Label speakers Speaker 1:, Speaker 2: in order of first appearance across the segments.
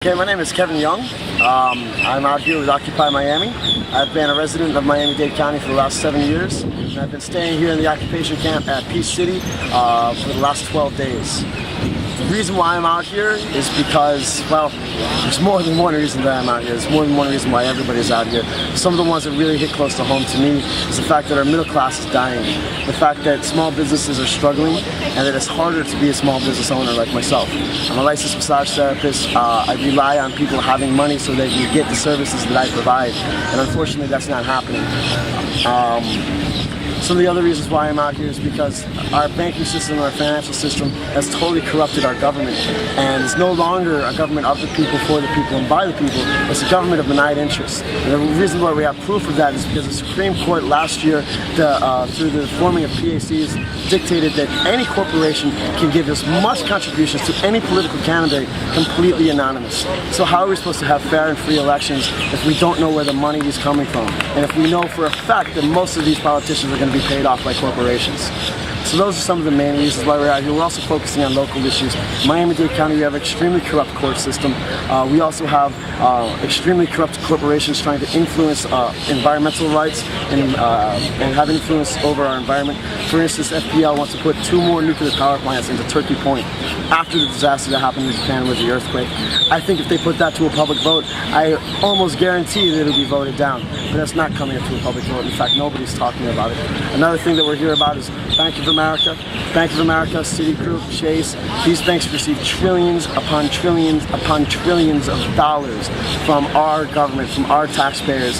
Speaker 1: Okay, my name is Kevin Young. I'm out here with Occupy Miami. I've been a resident of Miami-Dade County for the last 7 years, and I've been staying here in the occupation camp at Peace City for the last 12 days. The reason why I'm out here is because, well, there's more than one reason that I'm out here. There's more than one reason why everybody's out here. Some of the ones that really hit close to home to me is the fact that our middle class is dying. The fact that small businesses are struggling and that it's harder to be a small business owner like myself. I'm a licensed massage therapist. I rely on people having money so they can get the services that I provide. And unfortunately, that's not happening. Some of the other reasons why I'm out here is because our banking system, our financial system has totally corrupted our government, and it's no longer a government of the people, for the people, and by the people. It's a government of denied interest. And the reason why we have proof of that is because the Supreme Court last year, through the forming of PACs, dictated that any corporation can give as much contributions to any political candidate completely anonymous. So how are we supposed to have fair and free elections if we don't know where the money is coming from? And if we know for a fact that most of these politicians are going to be paid off by corporations. So those are some of the main reasons why we're out here. We're also focusing on local issues. Miami-Dade County, we have an extremely corrupt court system. We also have extremely corrupt corporations trying to influence environmental rights and have influence over our environment. For instance, FPL wants to put 2 more nuclear power plants into Turkey Point after the disaster that happened in Japan with the earthquake. I think if they put that to a public vote, I almost guarantee that it'll be voted down. But that's not coming up to a public vote. In fact, nobody's talking about it. Another thing that we're here about is Bank of America, Citigroup, Chase. These banks receive trillions upon trillions upon trillions of dollars from our government, from our taxpayers.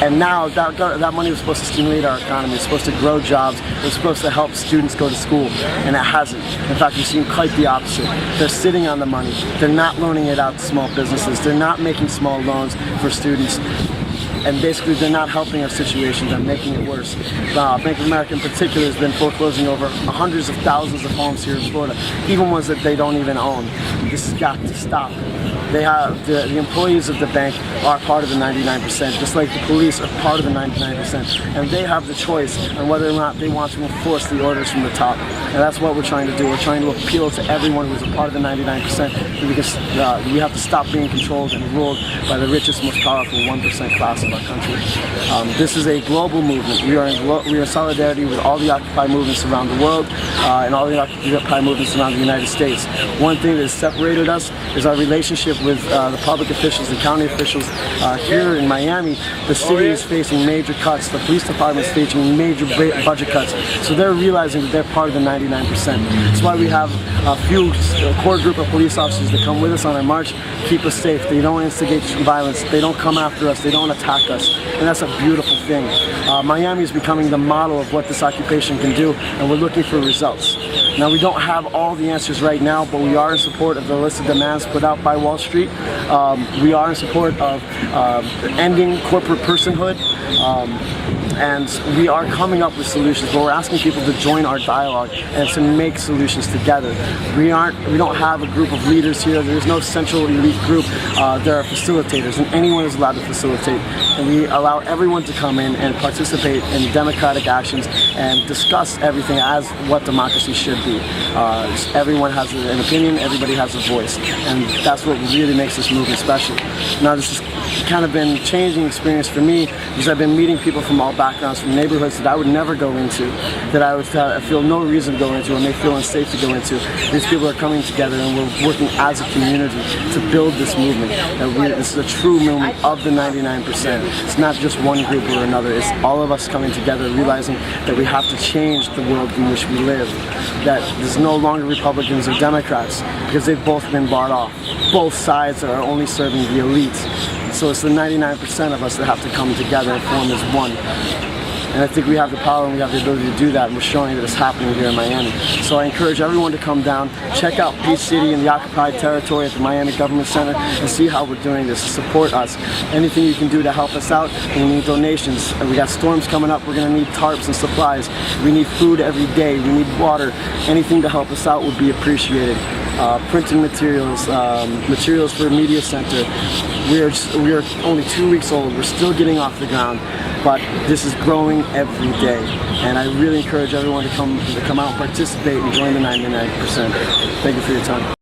Speaker 1: And now that money was supposed to stimulate our economy. It's supposed to grow jobs. It's supposed to help students go to school, and it hasn't. In fact, we've seen quite the opposite. They're sitting on the money. They're not loaning it out to small businesses. They're not making small loans for students. And basically, they're not helping our situation. They're making it worse. Bank of America in particular has been foreclosing over hundreds of thousands of homes here in Florida, even ones that they don't even own. This has got to stop. They have the employees of the bank are part of the 99%, just like the police are part of the 99%, and they have the choice on whether or not they want to enforce the orders from the top. And that's what we're trying to do. We're trying to appeal to everyone who's a part of the 99%, because we have to stop being controlled and ruled by the richest, most powerful 1% class of our country. This is a global movement. We are in solidarity with all the Occupy movements around the world and all the Occupy movements around the United States. One thing that has separated us is our relationship with the public officials, the county officials. Here in Miami, the city is facing major cuts. The police department is facing major budget cuts. So they're realizing that they're part of the 99%. That's why we have a core group of police officers that come with us on our march, keep us safe. They don't instigate violence. They don't come after us. They don't attack us. And that's a beautiful thing. Miami is becoming the model of what this occupation can do, and we're looking for results. Now, we don't have all the answers right now, but we are in support of the list of demands put out by Wall Street. We are in support of ending corporate personhood. And we are coming up with solutions, but we're asking people to join our dialogue and to make solutions together. We don't have a group of leaders here. There's no central elite group. There are facilitators, and anyone is allowed to facilitate. And we allow everyone to come in and participate in democratic actions and discuss everything as what democracy should be. Everyone has an opinion, everybody has a voice, and that's what really makes this movement special. Now, this has kind of been a changing experience for me, because I've been meeting people from all backgrounds, from neighborhoods that I would never go into, that I would feel no reason to go into, and they feel unsafe to go into. These people are coming together, and we're working as a community to build this movement. This is a true movement of the 99%. It's not just one group or another. It's all of us coming together, realizing that we have to change the world in which we live. That there's no longer Republicans or Democrats, because they've both been bought off. Both sides are only serving the elites. So it's the 99% of us that have to come together and form as one. And I think we have the power and we have the ability to do that, and we're showing that it's happening here in Miami. So I encourage everyone to come down, check out Peace City in the occupied territory at the Miami Government Center, and see how we're doing this. Support us. Anything you can do to help us out. We need donations. We got storms coming up. We're going to need tarps and supplies. We need food every day. We need water. Anything to help us out would be appreciated. Printing materials, materials for a media center. We are only 2 weeks old. We're still getting off the ground, but this is growing every day. And I really encourage everyone to come out and participate and join the 99%. Thank you for your time.